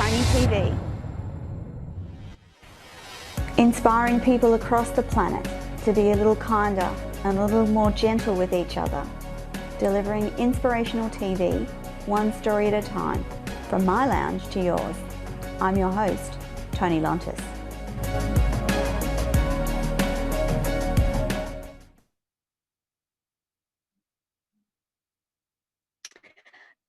Toni TV. Inspiring people across the planet to be a little kinder and a little more gentle with each other. Delivering inspirational TV, one story at a time, from my lounge to yours. I'm your host, Toni Lontis.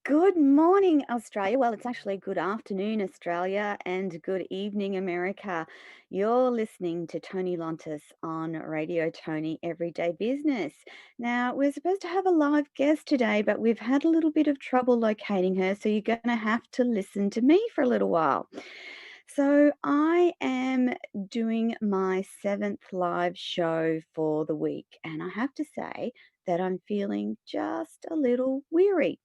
Good morning, Australia. Well, it's actually good afternoon, Australia, and good evening, America. You're listening to Toni Lontis on Radio Toni Every Day Business. Now, we're supposed to have a live guest today, but we've had a little bit of trouble locating her, so you're going to have to listen to me for a little while. So I am doing my 7th live show for the week, and I have to say that I'm feeling just a little weary.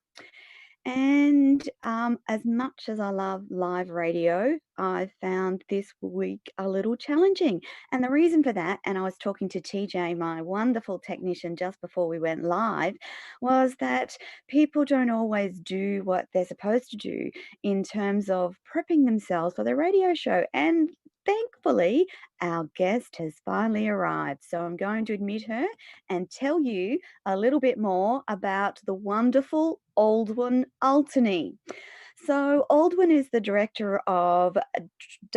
And as much as I love live radio, I found this week a little challenging. And the reason for that, and I was talking to TJ, my wonderful technician, just before we went live, was that people don't always do what they're supposed to do in terms of prepping themselves for their radio show. And thankfully, our guest has finally arrived. So I'm going to admit her and tell you a little bit more about the wonderful Aldwyn Altuney. So Aldwyn is the director of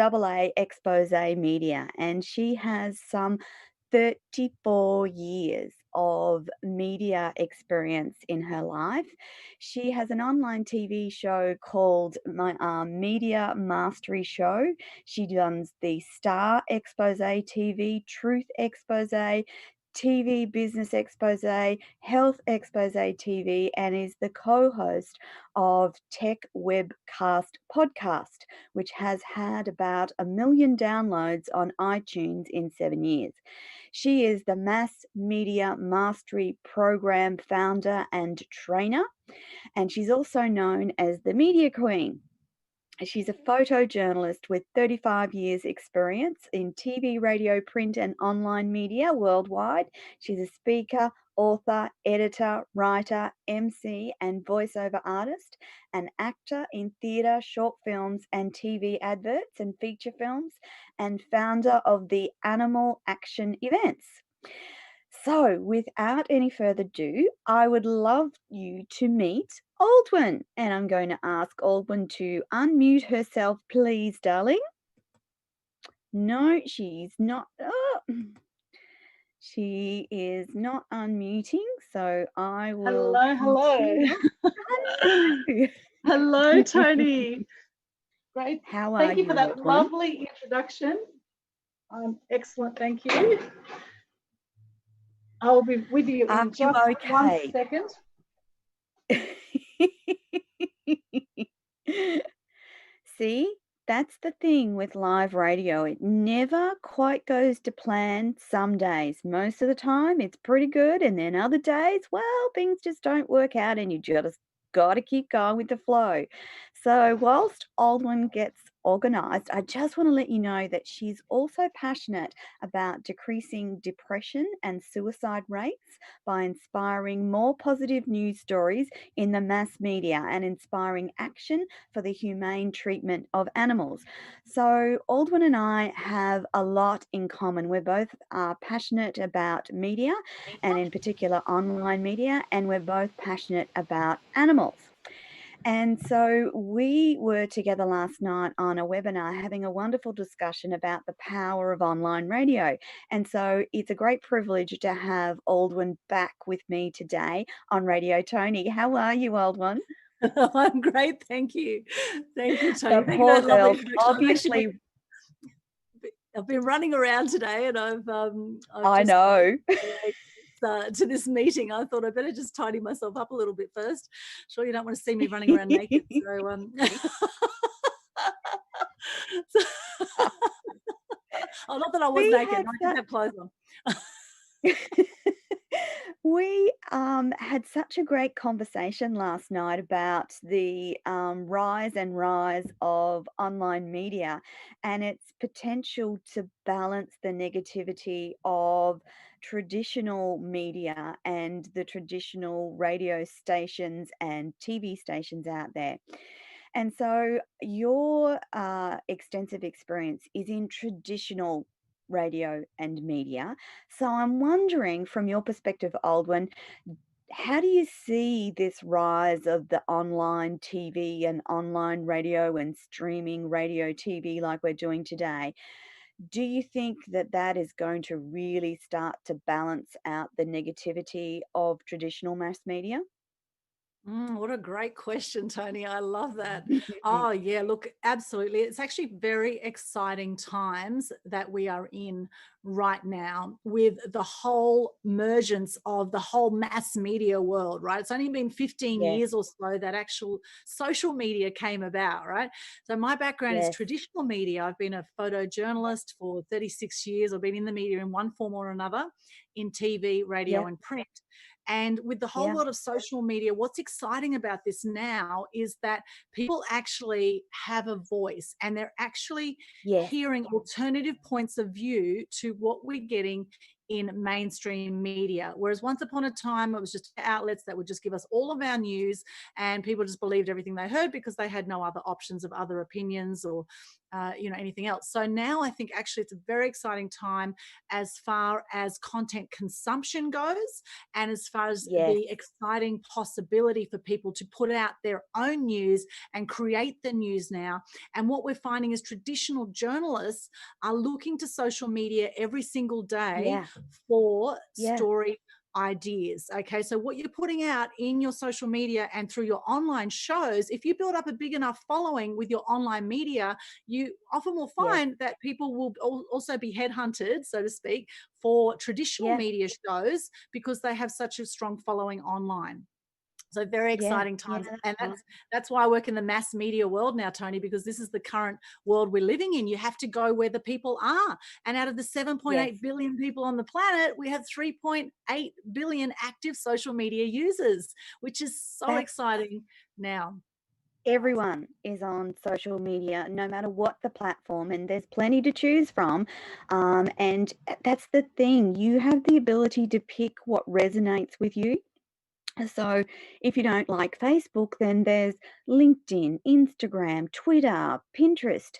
AA Expose Media, and she has some 34 years of media experience in her life. She has an online TV show called Media Mastery Show. She does the Star Expose TV, Truth Expose, TV Business Expose, Health Expose TV, and is the co-host of Tech Webcast Podcast, which has had about 1 million downloads on iTunes in 7 years. She is the Mass Media Mastery Program founder and trainer, and she's also known as the Media Queen. She's a photojournalist with 35 years experience in TV, radio, print and online media worldwide. She's a speaker, author, editor, writer, MC and voiceover artist, an actor in theatre, short films and TV adverts and feature films, and founder of the Animal Action Events. So, without any further ado, I would love you to meet Aldwyn. And I'm going to ask Aldwyn to unmute herself, please, darling. No, she's not. Oh, she is not unmuting. So I will. Hello. Hello, Toni. Great. How are Thank you for that Aldwyn? lovely introduction. Excellent. Thank you. I'll be with you in just 1 second. See, that's the thing with live radio. It never quite goes to plan some days. Most of the time, it's pretty good. And then other days, well, things just don't work out and you just got to keep going with the flow. So whilst Aldwyn gets organised, I just want to let you know that she's also passionate about decreasing depression and suicide rates by inspiring more positive news stories in the mass media and inspiring action for the humane treatment of animals. So Aldwyn and I have a lot in common. We're both passionate about media and in particular online media, and we're both passionate about animals. And so we were together last night on a webinar having a wonderful discussion about the power of online radio. And so it's a great privilege to have Aldwyn back with me today on Radio Toni. How are you, Aldwyn? I'm great, thank you. Thank you, Toni. The poor girl, obviously. I've been running around today, and I've I know. To this meeting, I thought I better just tidy myself up a little bit first. Sure, you don't want to see me running around naked. So, oh, not that I was naked. I didn't have clothes on. We had such a great conversation last night about the rise of online media and its potential to balance the negativity of traditional media and the traditional radio stations and TV stations out there. And so your extensive experience is in traditional radio and media. So I'm wondering, from your perspective, Aldwyn, how do you see this rise of the online TV and online radio and streaming radio TV like we're doing today? Do you think that that is going to really start to balance out the negativity of traditional mass media? What a great question, Tony. I love that. Oh, yeah, look, absolutely. It's actually very exciting times that we are in right now with the whole emergence of the whole mass media world, right? It's only been 15 Yes, years or so that actual social media came about, right? So my background is yes, traditional media. I've been a photojournalist for 36 years. I've been in the media in one form or another, in TV, radio, yep, and print. And with the whole yeah, lot of social media, what's exciting about this now is that people actually have a voice and they're actually yes, hearing alternative points of view to what we're getting in mainstream media. Whereas once upon a time, it was just outlets that would just give us all of our news and people just believed everything they heard because they had no other options of other opinions or, anything else. So now I think actually it's a very exciting time as far as content consumption goes and as far as yes, the exciting possibility for people to put out their own news and create the news now. And what we're finding is traditional journalists are looking to social media every single day yeah, for yeah, story ideas. Okay, so what you're putting out in your social media and through your online shows, if you build up a big enough following with your online media, you often will yes, find that people will also be headhunted, so to speak, for traditional yeah, media shows because they have such a strong following online. So very yeah, exciting yeah, times. that's And right. that's why I work in the mass media world now, Tony, because this is the current world we're living in. You have to go where the people are. And out of the Yes, 7.8 billion people on the planet, we have 3.8 billion active social media users, which is so that's exciting now. everyone is on social media, no matter what the platform, and there's plenty to choose from. And that's the thing, you have the ability to pick what resonates with you. So if you don't like Facebook, then there's LinkedIn, Instagram, Twitter, Pinterest.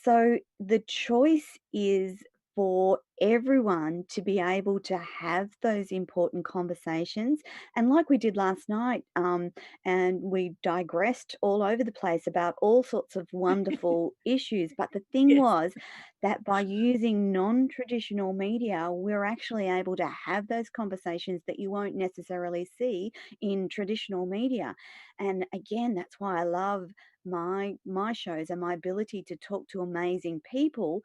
So the choice is for everyone to be able to have those important conversations. And like we did last night, and we digressed all over the place about all sorts of wonderful issues. But the thing Yes. was that by using non traditional media, we're actually able to have those conversations that you won't necessarily see in traditional media. And again, that's why I love my shows and my ability to talk to amazing people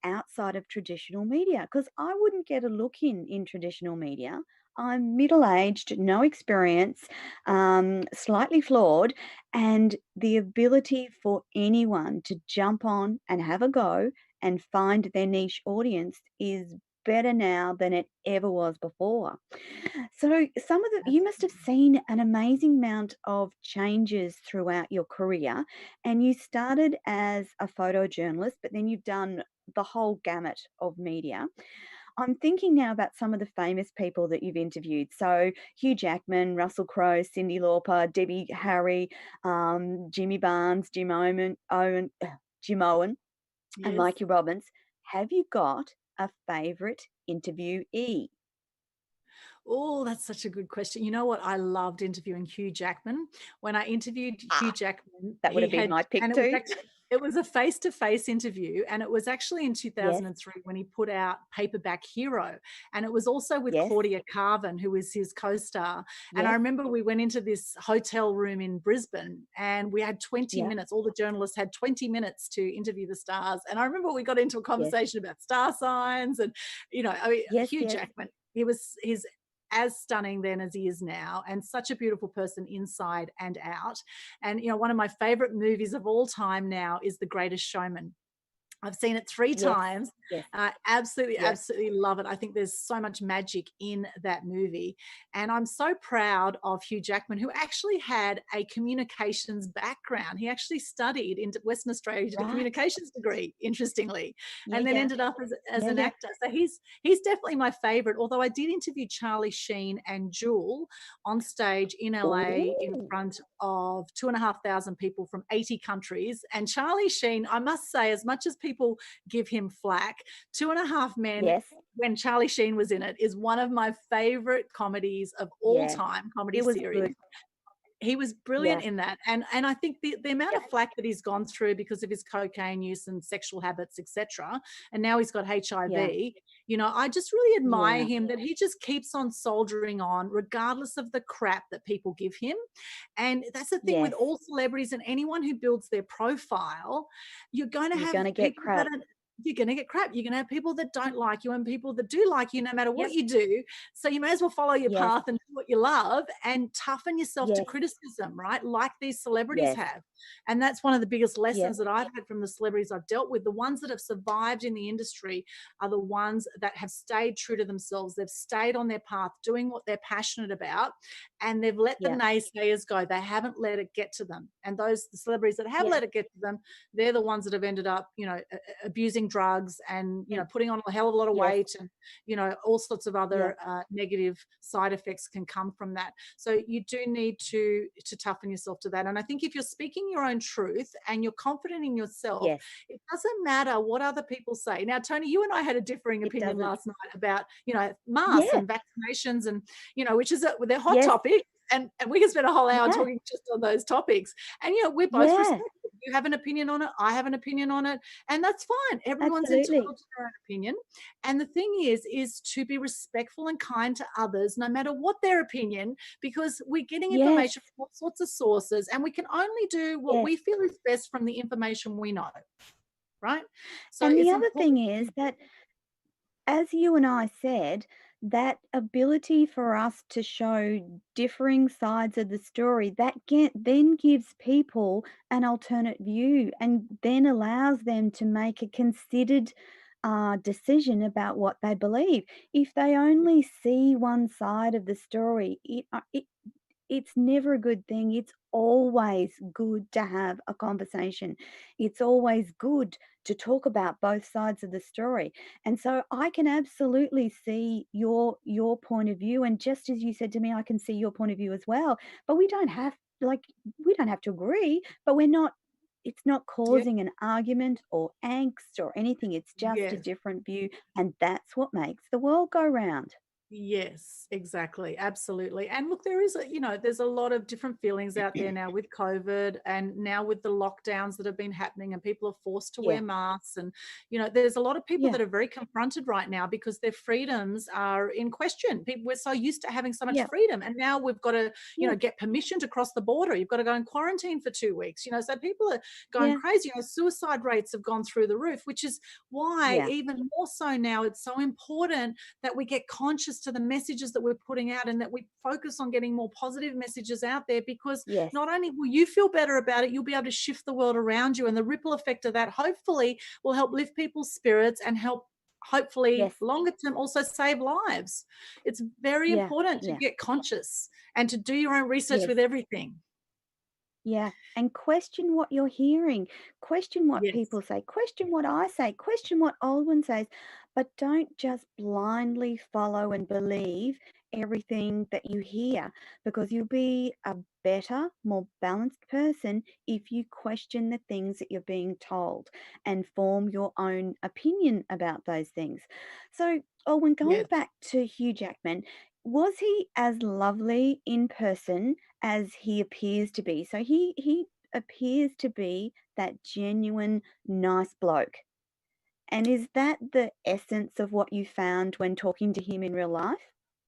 outside of traditional media, because I wouldn't get a look in traditional media. I'm middle aged, no experience, slightly flawed, and the ability for anyone to jump on and have a go and find their niche audience is better now than it ever was before. So some of the you must have seen an amazing amount of changes throughout your career, and you started as a photojournalist, but then you've done the whole gamut of media. I'm thinking now about some of the famous people that you've interviewed. So Hugh Jackman, Russell Crowe, Cyndi Lauper, Debbie Harry, Jimmy Barnes, Jimeoin and Yes. Mikey Robins. Have you got a favourite interviewee? Oh, that's such a good question. You know what? I loved interviewing Hugh Jackman. When I interviewed Hugh Ah, Jackman, that would he have been had, my and pick it was too. actually, it was a face-to-face interview, and it was actually in Yes, 2003 when he put out Paperback Hero, and it was also with yes, Claudia Carvin, who was his co-star. And I yes, remember we went into this hotel room in Brisbane, and we had 20 yeah, minutes. All the journalists had 20 minutes to interview the stars, and I remember we got into a yes, conversation about star signs, and I mean, yes, Hugh yes. Jackman. He's as stunning then as he is now, and such a beautiful person inside and out. And one of my favorite movies of all time now is The Greatest Showman. I've seen it 3 Yes. times. Yes. Absolutely, Yes. absolutely love it. I think there's so much magic in that movie. And I'm so proud of Hugh Jackman, who actually had a communications background. He actually studied in Western Australia, he did a Right. communications degree, interestingly, Yeah, and then yeah. ended up as Yeah, an yeah. actor. So he's definitely my favorite. Although I did interview Charlie Sheen and Jewel on stage in LA in Ooh. front of 2,500 people from 80 countries. And Charlie Sheen, I must say, as much as people give him flack, Two and a Half Men, Yes. when Charlie Sheen was in it, is one of my favorite comedies of all Yeah. time, comedy It was series. good. He was brilliant Yeah. in that. And I think the amount Yeah. of flack that he's gone through because of his cocaine use and sexual habits, etc., and now he's got Yeah. HIV, I just really admire Yeah. him that he just keeps on soldiering on regardless of the crap that people give him. And that's the thing with Yes. all celebrities and anyone who builds their profile, you're going to You're have gonna get people that crap. are you're going to get crap. You're going to have people that don't like you and people that do like you no matter what Yep. you do. So you may as well follow your Yes. path and do what you love and toughen yourself to Yes. criticism, right? Like these celebrities Yes. have. And that's one of the biggest Yep. lessons that I've had from the celebrities I've dealt with. The ones that have survived in the industry are the ones that have stayed true to themselves. They've stayed on their path, doing what they're passionate about, and they've let the Yep. naysayers go. They haven't let it get to them. And the celebrities that have Yep. let it get to them, they're the ones that have ended up, abusing drugs and, And putting on a hell of a lot of yes. weight and, all sorts of Yeah. other negative side effects can come from that. So you do need to toughen yourself to that. And I think if you're speaking your own truth and you're confident in yourself, Yes. it doesn't matter what other people say. Now, Tony, you and I had a differing It opinion doesn't. last night about, masks Yeah. and vaccinations and, which is they're hot Yes. topics. And we can spend a whole hour Yeah. talking just on those topics. And, we're both Yeah. respectful. You have an opinion on it. I have an opinion on it. And that's fine. Everyone's Absolutely. entitled to their own opinion. And the thing is to be respectful and kind to others, no matter what their opinion, because we're getting Yes. information from all sorts of sources, and we can only do what Yes. we feel is best from the information we know, right? So And the it's other thing important. is that, as you and I said, that ability for us to show differing sides of the story, then gives people an alternate view and then allows them to make a considered decision about what they believe. If they only see one side of the story, it's never a good thing. It's always good to have a conversation. It's always good to talk about both sides of the story. And so I can absolutely see your point of view, and just as you said to me, I can see your point of view as well. But we don't have to agree, but we're not it's not Yeah. causing an argument or angst or anything. It's just a Yes. different view, and that's what makes the world go round. Yes, exactly. Absolutely. And look, there's a lot of different feelings out there now with COVID and now with the lockdowns that have been happening and people are forced to Yeah. wear masks. And, there's a lot of people Yeah. that are very confronted right now because their freedoms are in question. We're so used to having so much Yeah. freedom. And now we've got to, Yeah. get permission to cross the border. You've got to go in quarantine for 2 weeks, so people are going Yeah. crazy. Suicide rates have gone through the roof, which is why Yeah. even more so now it's so important that we get conscious to the messages that we're putting out and that we focus on getting more positive messages out there, because Yes. not only will you feel better about it, you'll be able to shift the world around you, and the ripple effect of that hopefully will help lift people's spirits and help hopefully Yes. longer term also save lives. It's very Yeah. important to Yeah. get conscious and to do your own research Yes. with everything. Yeah. And question what you're hearing. Question what Yes. people say. Question what I say. Question what Aldwyn says. But don't just blindly follow and believe everything that you hear, because you'll be a better, more balanced person if you question the things that you're being told and form your own opinion about those things. So, Aldwyn, going Yes. back to Hugh Jackman, was he as lovely in person as he appears to be? So he appears to be that genuine nice bloke. And is that the essence of what you found when talking to him in real life?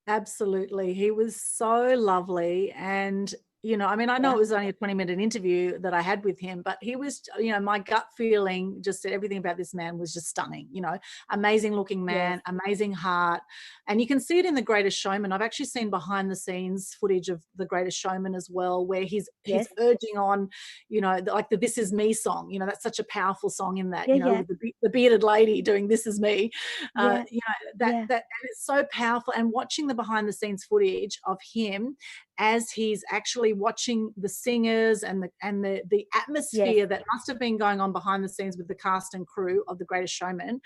Absolutely. He was so lovely. And You know, I mean, I know Yeah. it was only a 20-minute interview that I had with him, but he was, you know, my gut feeling just said everything about this man was just stunning, you know, amazing looking Yes. man, amazing heart. And you can see it in The Greatest Showman. I've actually seen behind the scenes footage of The Greatest Showman as well, where he's Yes. urging on, you know, like the This Is Me song, you know, that's such a powerful song in that, Yeah, you know, yeah. with the bearded lady doing This Is Me. Yeah. You know, Yeah. and it's so powerful. And watching the behind the scenes footage of him as he's actually watching the singers and the Yes. atmosphere that must have been going on behind the scenes with the cast and crew of The Greatest Showman,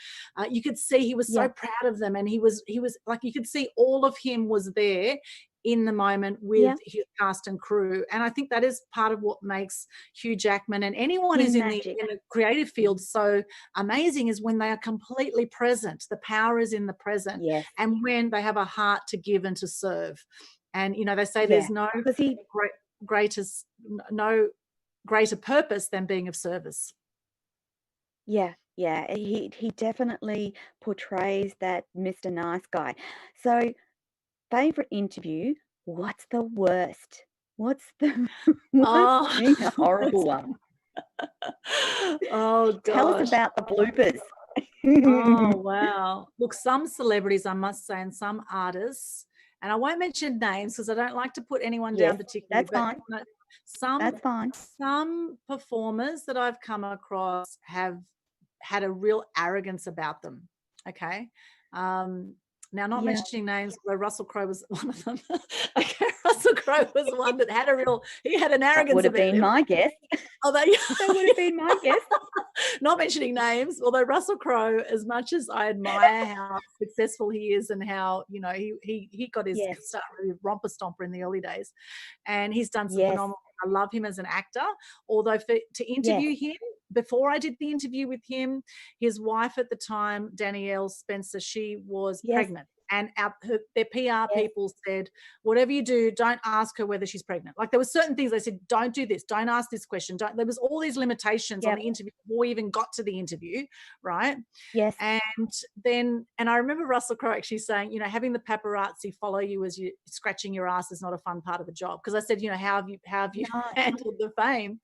you could see he was so Yeah. proud of them, and he was like, you could see all of him was there in the moment with Yeah. his cast and crew. And I think that is part of what makes Hugh Jackman and anyone who's Him in magic. the creative field so amazing, is when they are completely present. The power is in the present, Yes. and when they have a heart to give and to serve. And, you know, they say Yeah. there's no Because he great, greatest, no greater purpose than being of service. Yeah, yeah, he definitely portrays that Mr. Nice Guy. So, favorite interview, what's the worst? What's the what's Oh, been a horrible one? oh Tell us gosh. about the bloopers. Oh, wow. Look, some celebrities, I must say, and some artists, and I won't mention names because I don't like to put anyone Yes, down particularly, that's but fine. you know, some That's fine. some performers that I've come across have had a real arrogance about them. Okay. Um, Now, not Yeah, mentioning names, although Russell Crowe was one of them. Okay, Russell Crowe was one that had he had an that would arrogance have about been him. my guess. Although, That would have been my guess. not mentioning names, although Russell Crowe, as much as I admire how successful he is and how, you know, he got his Yes, start with Romper Stomper in the early days, and he's done some yes, phenomenal. I love him as an actor. Although to yes, interview him, before I did the interview with him, his wife at the time, Danielle Spencer, she was yes, pregnant. And their PR yes, people said, whatever you do, don't ask her whether she's pregnant. Like, there were certain things they said, don't do this, don't ask this question. Don't. There was all these limitations on yep, the interview before we even got to the interview, right? yes, And I remember Russell Crowe actually saying, you know, having the paparazzi follow you as you scratching your ass is not a fun part of the job. Because I said, you know, how have you no, handled the fame?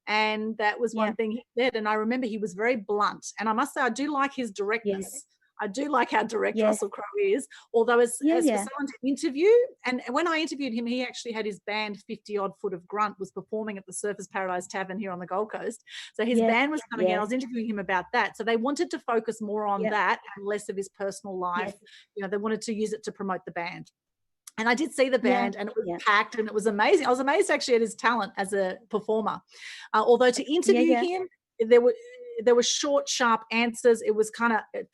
And that was one yep, thing he said. And I remember he was very blunt. And I must say, I do like his yes, directness. I do like how direct yes, Russell Crowe is. Although, yeah, as for yeah, someone to interview, and when I interviewed him, he actually had his band 50 Odd Foot of Grunt was performing at the Surfers Paradise Tavern here on the Gold Coast. So his yes, band was coming in. I yes, was interviewing him about that. So they wanted to focus more on yep, that and less of his personal life. yes, You know, they wanted to use it to promote the band. And I did see the yeah, band, and it was yeah, packed, and it was amazing. I was amazed actually at his talent as a performer. Although to yeah, interview yeah, him, there were short, sharp answers. It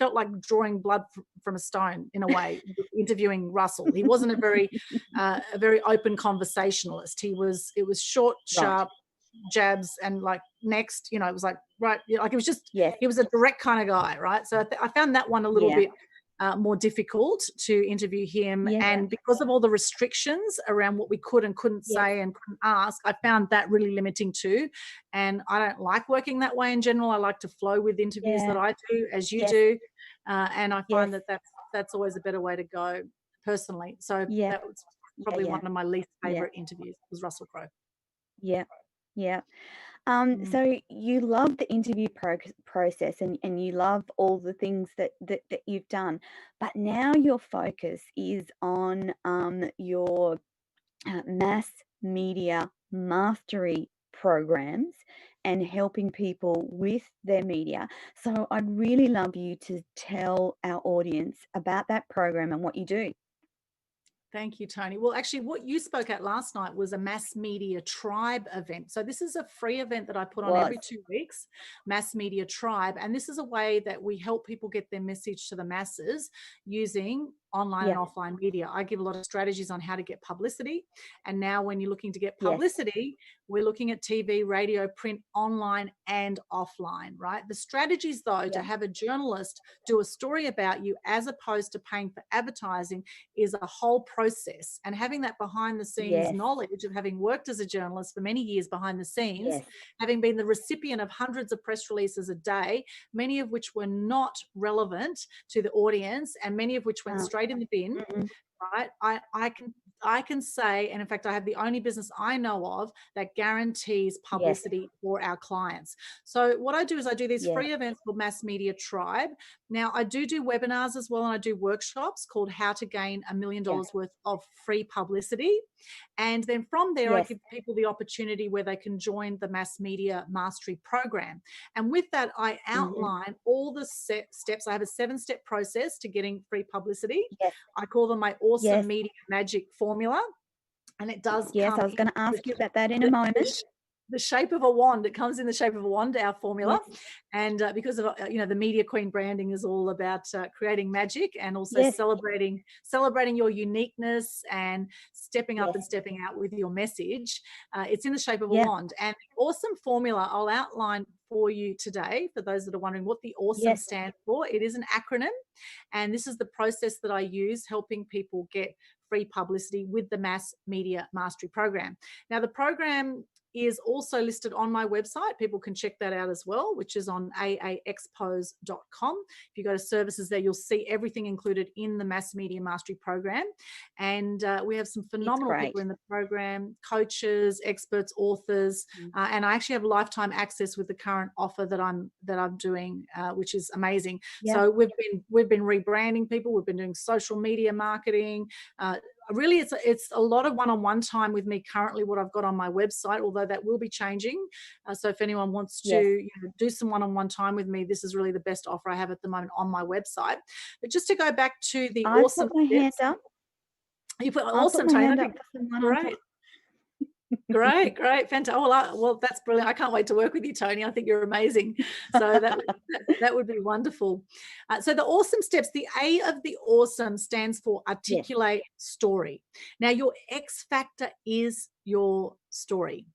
felt like drawing blood from a stone in a way. Interviewing Russell, he wasn't a very open conversationalist. It was short, right, sharp jabs, and like next, you know, it was like right, like it was just yes, he was a direct kind of guy, right? So I found that one a little yeah, bit more difficult to interview him. yeah, yeah, And because of all the restrictions around what we could and couldn't yes, say and couldn't ask, I found that really limiting too. And I don't like working that way in general. I like to flow with interviews yeah, that I do, as you yes, do. And I yes, find that that's always a better way to go personally. So yeah, that was yeah, probably yeah, one of my least yeah, favorite interviews was Russell Crowe. yeah, yeah. Mm. So you love the interview process and you love all the things that you've done, but now your focus is on your mass media mastery programs and helping people with their media. So I'd really love you to tell our audience about that program and what you do. Thank you, Toni. Well, actually, what you spoke at last night was a mass media tribe event. So, this is a free event that I put on Was every 2 weeks, Mass Media Tribe. And this is a way that we help people get their message to the masses using online and yeah, offline media. I give a lot of strategies on how to get publicity. And now, when you're looking to get yes, publicity, we're looking at TV, radio, print, online, and offline, right? The strategies, though, to yeah, have a journalist do a story about you as opposed to paying for advertising is a whole process. And having that behind the scenes yes, knowledge of having worked as a journalist for many years behind the scenes, yes, having been the recipient of hundreds of press releases a day, many of which were not relevant to the audience and many of which went uh, straight in the bin, mm, right? I can say, and in fact, I have the only business I know of that guarantees Yes. publicity for our clients. So what I do is I do these Yes. free events called Mass Media Tribe. Now, I do webinars as well, and I do workshops called How to Gain $1 Million Yeah. worth of free publicity. And then from there, I Yes. give people the opportunity where they can join the Mass Media Mastery Program. And with that, I Mhm. outline all the steps. I have a 7-step process to getting free publicity. Yes. I call them my awesome Yes. media magic formula. And it does Yes. come I was in gonna ask you about that in a the, moment. the shape of a wand. It comes in the shape of a wand, our formula. Yes. And because of the Media Queen branding is all about creating magic and also Yes. celebrating your uniqueness and stepping up Yes. and stepping out with your message. It's in the shape of a Yeah. wand. And the awesome formula I'll outline for you today, for those that are wondering what the awesome Yes. stands for. It is an acronym, and this is the process that I use helping people get free publicity with the Mass Media Mastery Program. Now, the program is also listed on my website. People can check that out as well, which is on aaexpos.com. If you go to services there, you'll see everything included in the Mass Media Mastery Program. And we have some It's phenomenal great. people in the program, coaches, experts, authors, and I actually have lifetime access with the current offer that I'm doing, which is amazing. Yeah. So we've been rebranding people. We've been doing social media marketing. Really, it's a lot of one-on-one time with me currently, what I've got on my website, although that will be changing. So if anyone wants to Yes. do some one-on-one time with me, this is really the best offer I have at the moment on my website. But just to go back to the I've awesome put my hand steps, up. you put I'll put awesome, my Tony. hand That'd up be for some one-on-one. great. Great, fantastic. Oh, well, that's brilliant. I can't wait to work with you, Tony. I think you're amazing. So that would be wonderful. So the awesome steps, the A of the awesome stands for Yes. articulate story. Now, your X factor is your story.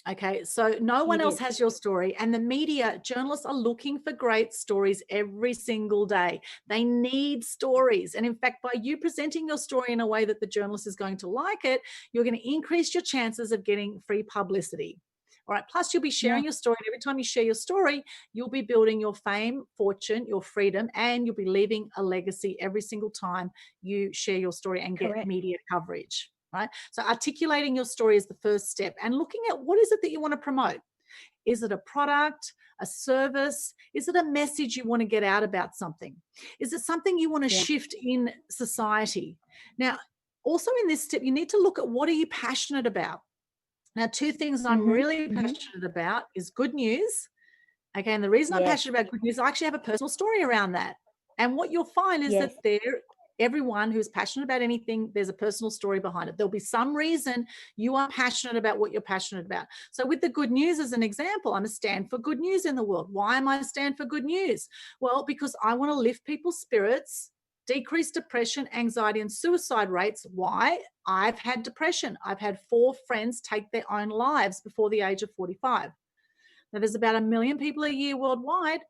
Okay, so no one It else is. has your story, and the media journalists are looking for great stories every single day. They need stories, and in fact, by you presenting your story in a way that the journalist is going to like it, you're going to increase your chances of getting free publicity. All right, plus you'll be Yeah. sharing your story, and every time you share your story, you'll be building your fame, fortune, your freedom, and you'll be leaving a legacy every single time you share your story and get Correct. media coverage. Right? So articulating your story is the first step, and looking at what is it that you want to promote. Is it a product, a service? Is it a message you want to get out about something? Is it something you want to Yeah. shift in society? Now, also in this step, you need to look at what are you passionate about. Now, 2 things I'm Mhm. really Mhm. passionate about is good news. Okay, and the reason I'm Yes. passionate about good news, I actually have a personal story around that. And what you'll find is Yes. that everyone who's passionate about anything, there's a personal story behind it. There'll be some reason you are passionate about what you're passionate about. So with the good news as an example, I'm a stand for good news in the world. Why am I a stand for good news? Well, because I want to lift people's spirits, decrease depression, anxiety, and suicide rates. Why? I've had depression. I've had 4 friends take their own lives before the age of 45. Now, there's about 1 million people a year worldwide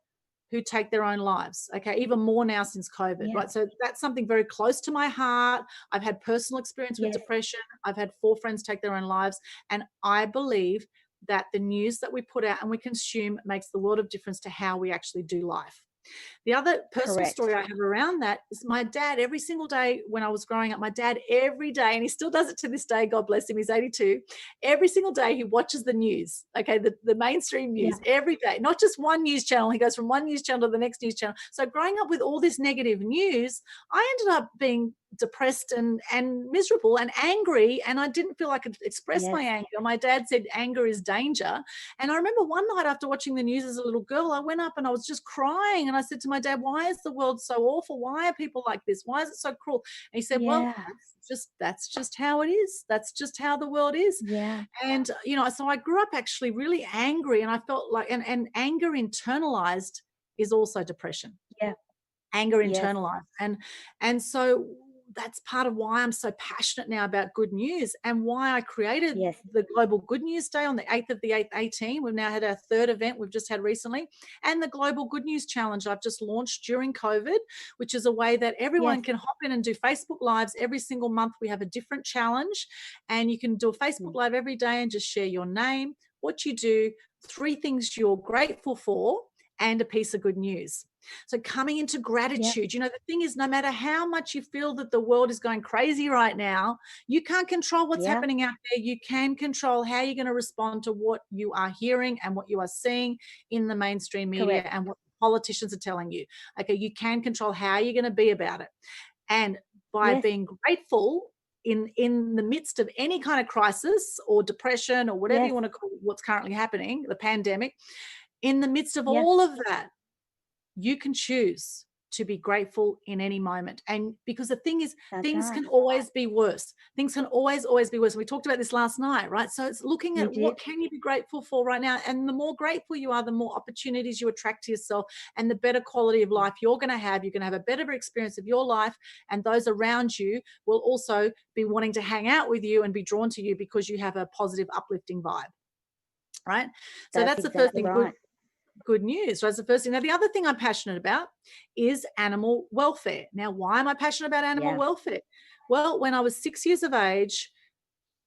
who take their own lives. Okay, even more now since COVID, Yeah. right? So that's something very close to my heart. I've had personal experience with Yes. depression. I've had 4 friends take their own lives. And I believe that the news that we put out and we consume makes the world of difference to how we actually do life. The other personal Correct. story I have around that is my dad. Every single day when I was growing up, my dad every day, and he still does it to this day, God bless him, he's 82. Every single day he watches the news, okay, the mainstream Yeah. news every day, not just one news channel. He goes from one news channel to the next news channel. So growing up with all this negative news, I ended up being depressed and miserable and angry, and I didn't feel I could express my Yes. anger. My dad said anger is danger. And I remember one night after watching the news as a little girl, I went up and I was just crying. And I said to my dad, why is the world so awful? Why are people like this? Why is it so cruel? And he said, well, Yeah. that's just how it is. That's just how the world is. Yeah. And, so I grew up actually really angry, and I felt like, and anger internalized is also depression. Yeah. Anger Yes. internalized. And so that's part of why I'm so passionate now about good news, and why I created Yes. the Global Good News Day on the 8th of the 8th, 18. We've now had our 3rd event we've just had recently, and the Global Good News Challenge I've just launched during COVID, which is a way that Yes. everyone can hop in and do Facebook Lives every single month. We have a different challenge, and you can do a Facebook Mm. Live every day and just share your name, what you do, 3 things you're grateful for, and a piece of good news. So coming into Yeah. gratitude, the thing is, no matter how much you feel that the world is going crazy right now, you can't control what's Yeah. happening out there. You can control how you're going to respond to what you are hearing and what you are seeing in the mainstream media Correct. and what politicians are telling you. Okay, you can control how you're going to be about it. And by Yes. being grateful in the midst of any kind of crisis or depression or whatever Yes. you want to call what's currently happening, the pandemic, in the midst of Yeah. all of that, you can choose to be grateful in any moment. And because the thing is, That's things right. can always be worse. Things can always be worse. We talked about this last night, right? So it's looking We at what did. can you be grateful for right now. And the more grateful you are, the more opportunities you attract to yourself and the better quality of life you're going to have. You're going to have a better experience of your life. And those around you will also be wanting to hang out with you and be drawn to you because you have a positive, uplifting vibe. Right. So That's that's the first exactly thing. right. Good news. So that's the first thing. Now, the other thing I'm passionate about is animal welfare. Now, why am I passionate about animal Yeah. welfare? Well, when I was 6 years of age,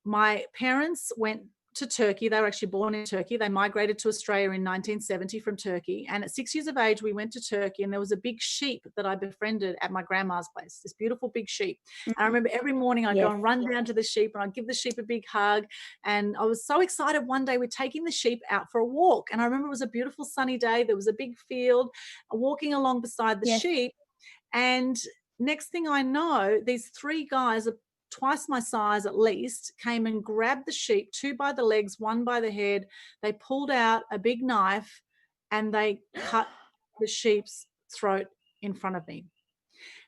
my parents went to Turkey. They were actually born in Turkey. They migrated to Australia in 1970 from Turkey. And at 6 years of age, we went to Turkey, and there was a big sheep that I befriended at my grandma's place, this beautiful big sheep. And I Mhm. remember every morning I'd go Yes. and run down to the sheep and I'd give the sheep a big hug. And I was so excited one day we're taking the sheep out for a walk. And I remember it was a beautiful sunny day. There was a big field, walking along beside the Yes. sheep. And next thing I know, these three guys, twice my size at least, came and grabbed the sheep, two by the legs, one by the head. They pulled out a big knife and they cut the sheep's throat in front of me.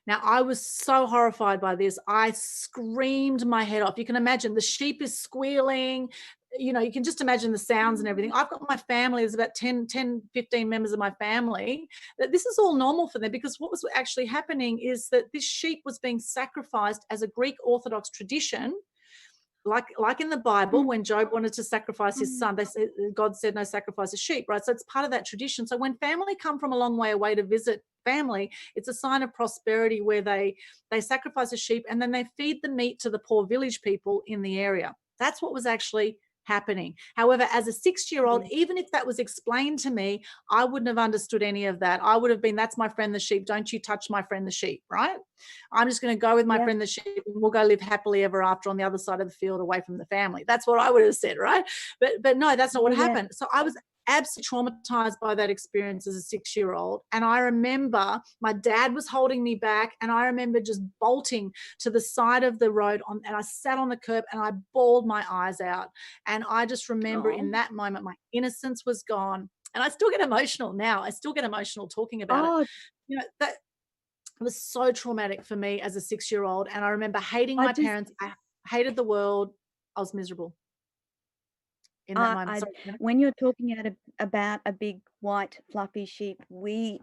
Now, I was so horrified by this. I screamed my head off. You can imagine the sheep is squealing. You can just imagine the sounds and everything. I've got my family, there's about 15 members of my family. That this is all normal for them because what was actually happening is that this sheep was being sacrificed as a Greek Orthodox tradition, like in the Bible, Mm. when Job wanted to sacrifice his son, they said God said no sacrifice a sheep, right? So it's part of that tradition. So when family come from a long way away to visit family, it's a sign of prosperity where they sacrifice a sheep and then they feed the meat to the poor village people in the area. That's what was actually happening. However, as a 6-year-old, Yes. even if that was explained to me, I wouldn't have understood any of that. I would have been, that's my friend the sheep. Don't you touch my friend the sheep, right? I'm just going to go with my Yeah. friend the sheep and we'll go live happily ever after on the other side of the field away from the family. That's what I would have said, right? But no, that's not Yeah. what Yeah. happened. So I was absolutely traumatized by that experience as a 6-year-old. And I remember my dad was holding me back and I remember just bolting to the side of the road and I sat on the curb and I bawled my eyes out. And I just remember Oh. in that moment, my innocence was gone. And I still get emotional now. I still get emotional talking about it. Oh, That it was so traumatic for me as a 6-year-old, and I remember hating I my just parents. I hated the world. I was miserable in that moment. I Sorry, Tina. when you're talking about a big white fluffy sheep, we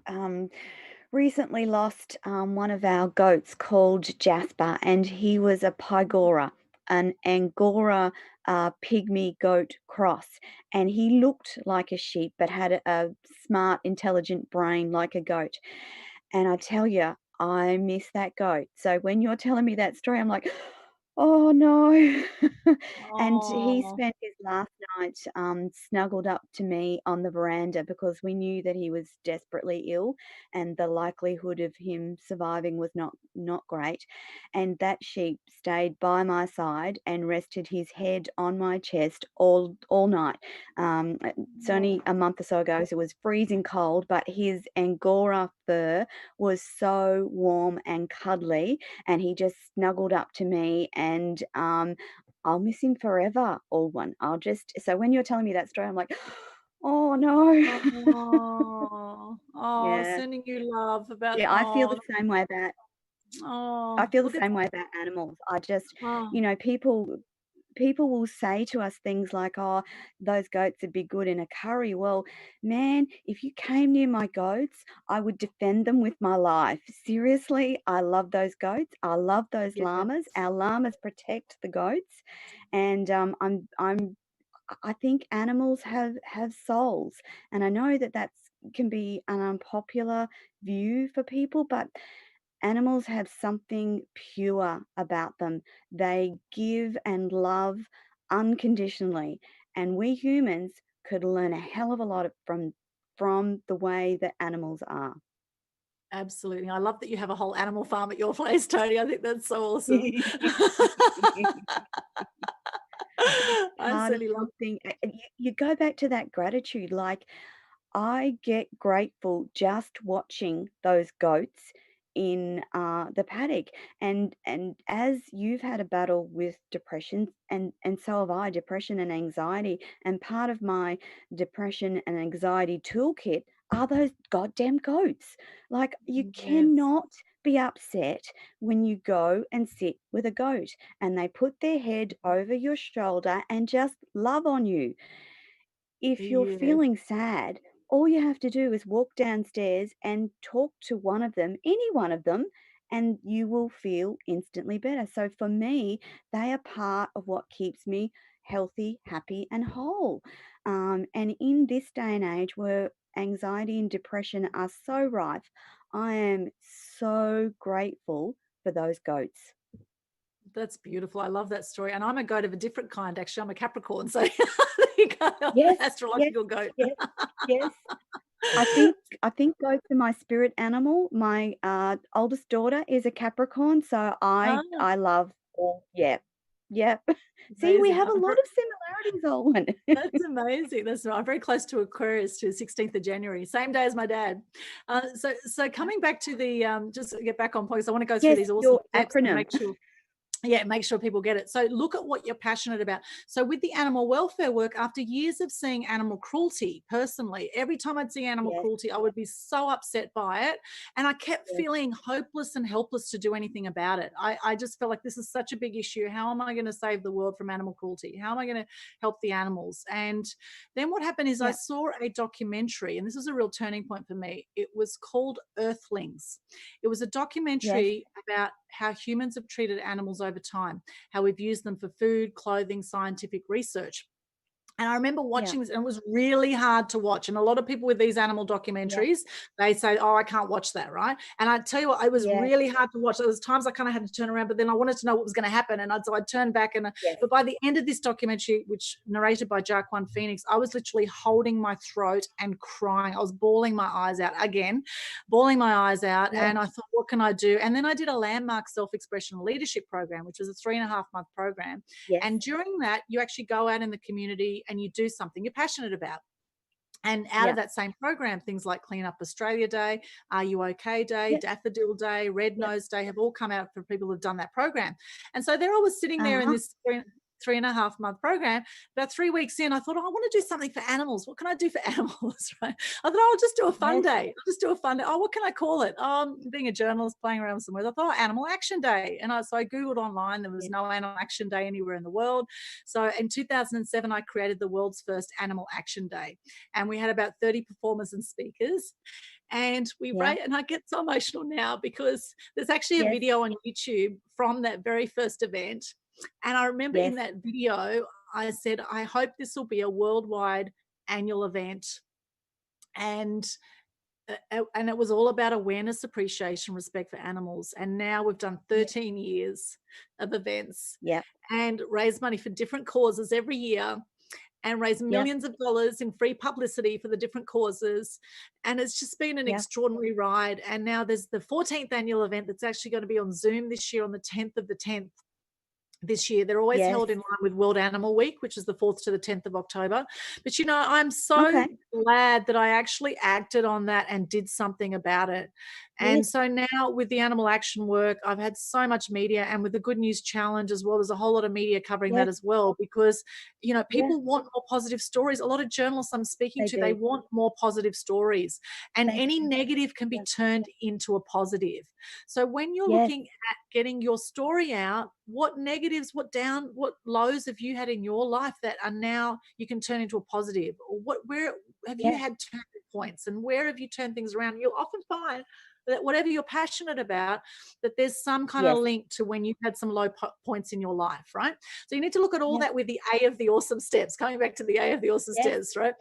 recently lost one of our goats called Jasper, and he was a Pygora, an Angora pygmy goat cross, and he looked like a sheep but had a smart, intelligent brain like a goat. And I tell you, I miss that goat. So when you're telling me that story, I'm like, oh no. And he Oh, spent his last night snuggled up to me on the veranda because we knew that he was desperately ill and the likelihood of him surviving was not great. And that sheep stayed by my side and rested his head on my chest all night. It's only a month or so ago, so it was freezing cold, but his Angora fur was so warm and cuddly, and he just snuggled up to me, and I'll miss him forever, Aldwyn. I'll just so when you're telling me that story, I'm like, oh no. Yeah. sending you love about. Yeah, Oh, I feel the look at. same way about animals. I just, Oh, people will say to us things like, "Oh, those goats would be good in a curry." Well, man, if you came near my goats, I would defend them with my life. Seriously, I love those goats. I love those yeah, llamas. Our llamas protect the goats, and I think animals have souls, and I know that that's can be an unpopular view for people, but animals have something pure about them. They give and love unconditionally, and we humans could learn a hell of a lot from from the way that animals are. Absolutely. I love that you have a whole animal farm at your place, Toni. I think that's so awesome. I Part of certainly love. something, you go back to that gratitude, like, I get grateful just watching those goats in, the paddock, and as you've had a battle with depression, and so have I, depression and anxiety, and part of my depression and anxiety toolkit are those goddamn goats. Like, you Yes. cannot be upset when you go and sit with a goat, and they put their head over your shoulder and just love on you. If you're Yes. feeling sad, all you have to do is walk downstairs and talk to one of them, any one of them, and you will feel instantly better. So for me, they are part of what keeps me healthy, happy, and whole. And in this day and age where anxiety and depression are so rife, I am so grateful for those goats. That's beautiful. I love that story. And I'm a goat of a different kind, actually. I'm a Capricorn. So there you go, I'm an Yes, yes, astrological goat. yes, yes. I think I think goats are my spirit animal. My, oldest daughter is a Capricorn, so Ah, I love all, yeah. Yep. See, we amazing. have a lot of similarities, Aldwyn. That's amazing. I'm very close to Aquarius, to the 16th of January, same day as my dad. So coming back to the, just to get back on point, 'cause I want to go through Yes, these awesome your steps and acronym. make sure. Yeah, make sure people get it. So look at what you're passionate about. So with the animal welfare work, after years of seeing animal cruelty personally, every time I'd see animal Yes, cruelty, I would be so upset by it. And I kept yes, feeling hopeless and helpless to do anything about it. I just felt like this is such a big issue. How am I going to save the world from animal cruelty? How am I going to help the animals? And then what happened is I yeah, saw a documentary, and this was a real turning point for me. It was called Earthlings. It was a yes, documentary about how humans have treated animals over time, how we've used them for food, clothing, scientific research. And I remember yeah, watching this, and it was really hard to watch. And a lot of people with these animal yeah, documentaries, they say, "Oh, I can't watch that," right? And I tell you what, it was yeah, really hard to watch. There was times I kind of had to turn around, but then I wanted to know what was going to happen, and I'd turn back. yes, But by the end of this documentary, which narrated by Jaquan Phoenix, I was literally holding my throat and crying. I was bawling my eyes out again, bawling my eyes out, yeah, and I thought, "What can I do?" And then I did a landmark self-expression leadership program, which was a 3.5 month program. yes, And during that, you actually go out in the community and you do something you're passionate about. And out of yeah, that same program, things like Clean Up Australia Day, Are You OK Day, yeah, Daffodil Day, Red yeah, Nose Day have all come out for people who've done that program. And so they're always sitting there in uh-huh, this 3.5 month program. About 3 weeks in, I thought, oh, I want to do something for animals. What can I do for animals? Right. I thought, oh, I'll just do a fun yes, day. I'll just do a fun day. Oh, what can I call it? Being a journalist, playing around with some words, I thought, oh, Animal Action Day. So I Googled online. There was yeah, no Animal Action Day anywhere in the world. So in 2007, I created the world's first Animal Action Day, and we had about 30 performers and speakers. And yeah, and I get so emotional now because there's actually a yes, video on YouTube from that very first event. And I remember in yes, that video, I said, I hope this will be a worldwide annual event. And and it was all about awareness, appreciation, respect for animals. And now we've done yeah, 13 years of events yeah, and raised money for different causes every year, and raise yeah, millions of dollars in free publicity for the different causes. And it's just been an yeah, extraordinary ride. And now there's the 14th annual event that's actually going to be on Zoom this year on the 10th of the 10th this year. They're always yes, held in line with World Animal Week, which is the 4th to the 10th of October. But I'm so okay, glad that I actually acted on that and did something about it. yes, And so now with the animal action work, I've had so much media, and with the Good News Challenge as well, there's a whole lot of media covering that yes, as well, because, yeah, people want more positive stories. A lot of journalists I'm speaking they to, they do, want more positive stories, and they any do, negative can be yeah, turned into a positive. So when you're yes, looking at getting your story out, what negatives, what lows have you had in your life that are now you can turn into a positive? Or where have you yeah, had turning points, and where have you turned things around? You'll often find that whatever you're passionate about, that there's some kind of yes, link to when you've had some low points in your life, right? So you need to look at all yeah, that with the A of the awesome steps, coming back to the A of the awesome yes, steps, right?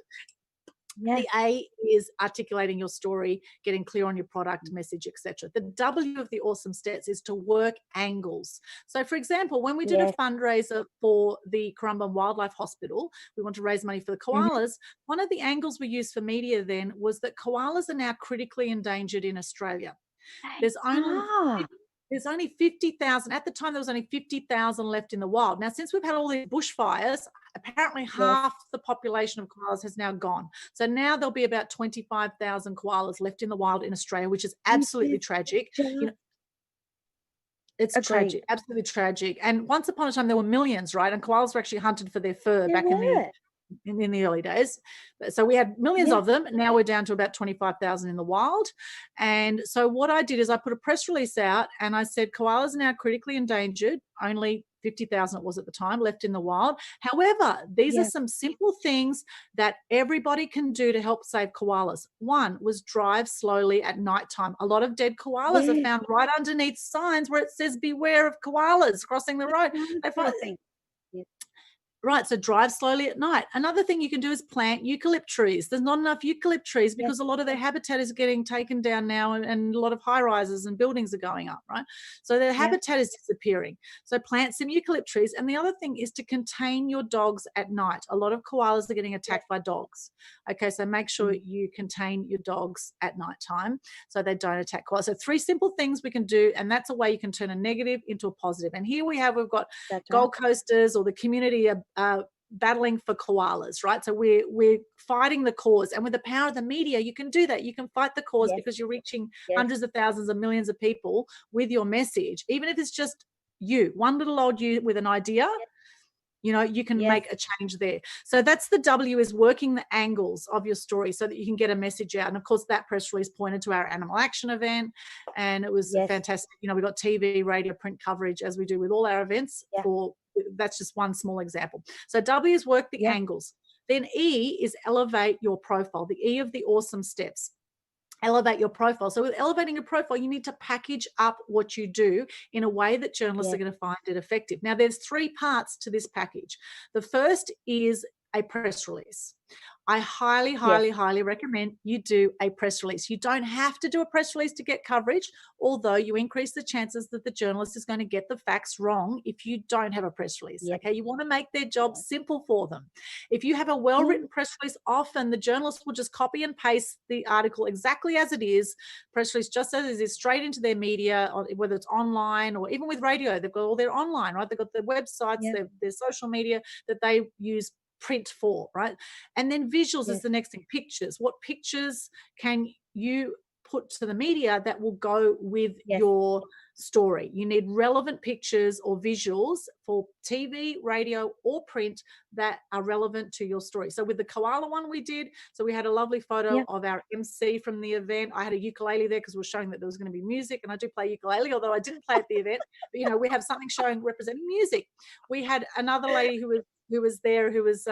Yes. The A is articulating your story, getting clear on your product message, etc. The W of the awesome steps is to work angles. So, for example, when we did a Yes. fundraiser for the Currumbin Wildlife Hospital, we want to raise money for the Mhm. koalas. One of the angles we used for media then was that koalas are now critically endangered in Australia. They There's only are. there's only 50,000. At the time, there was only 50,000 left in the wild. Now, since we've had all these bushfires, apparently Yes. half the population of koalas has now gone. So now there'll be about 25,000 koalas left in the wild in Australia, which is Which absolutely is tragic. You just know, it's agreed. tragic, absolutely tragic. And once upon a time, there were millions, right? And koalas were actually hunted for their fur There back in the were. in the early days. So we had millions Yes. of them. Now we're down to about 25,000 in the wild. And so what I did is I put a press release out and I said koalas are now critically endangered, only 50,000 it was at the time left in the wild. However, these are Yes. some simple things that everybody can do to help save koalas. One was drive slowly at nighttime. A lot of dead koalas are Yes. found right underneath signs where it says beware of koalas crossing the road. Sounds They find, crossing. Yes. right, so drive slowly at night. Another thing you can do is plant eucalypt trees. There's not enough eucalypt trees Yes. because a lot of their habitat is getting taken down now, and a lot of high rises and buildings are going up, right? So their Yes. habitat is disappearing. So plant some eucalypt trees. And the other thing is to contain your dogs at night. A lot of koalas are getting Yes. attacked by dogs. Okay, so make sure Mm. you contain your dogs at nighttime so they don't attack koalas. So 3 simple things we can do, and that's a way you can turn a negative into a positive. And here we've got That's right. Gold Coasters or the community are battling for koalas, right? So we're fighting the cause, and with the power of the media, you can do that. You can fight the cause Yes. because you're reaching Yes. hundreds of thousands of millions of people with your message, even if it's just you, one little old you with an idea. Yes. You can Yes. make a change there. So that's the W, is working the angles of your story so that you can get a message out. And of course, that press release pointed to our animal action event, and it was Yes. fantastic. We got TV, radio, print coverage, as we do with all our events. Yeah. For That's just one small example. So W is work the Yeah. angles. Then E is elevate your profile. The E of the awesome steps. Elevate your profile. So with elevating your profile, you need to package up what you do in a way that journalists are Yes. going to find it effective. Now, there's 3 parts to this package. The first is a press release. I highly, Yes. highly, highly recommend you do a press release. You don't have to do a press release to get coverage, although you increase the chances that the journalist is going to get the facts wrong if you don't have a press release. Yes. Okay, you want to make their job Yes. simple for them. If you have a Yeah. well-written press release, often the journalist will just copy and paste the article exactly as it is, press release just as it is, straight into their media, whether it's online or even with radio. They've got all their online, right? They've got their websites, Yeah. their social media that they use print for, right? And then visuals is Yes. the next thing. Pictures. What pictures can you put to the media that will go with Yes. your story? You need relevant pictures or visuals for TV, radio, or print that are relevant to your story. So with the koala one we did, so we had a lovely photo Yeah. of our MC from the event. I had a ukulele there because we're showing that there was going to be music, and I do play ukulele, although I didn't play at the event. But we have something showing representing music. We had another lady who was there, who was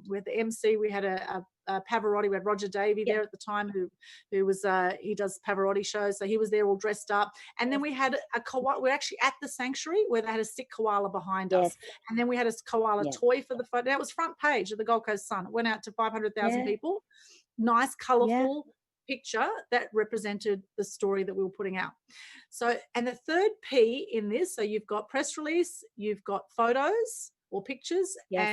with the MC. We had a Pavarotti. We had Roger Davey Yeah. there at the time, who was he does Pavarotti shows, so he was there all dressed up. And then Yes. we had a koala. We're actually at the sanctuary where they had a sick koala behind Yes. us, and then we had a koala Yes. toy for the photo. That was front page of the Gold Coast Sun. It went out to 500,000 Yeah. people. Nice, Yeah. colourful picture that represented the story that we were putting out. So, and the third P in this, so you've got press release, you've got photos or pictures, Yes.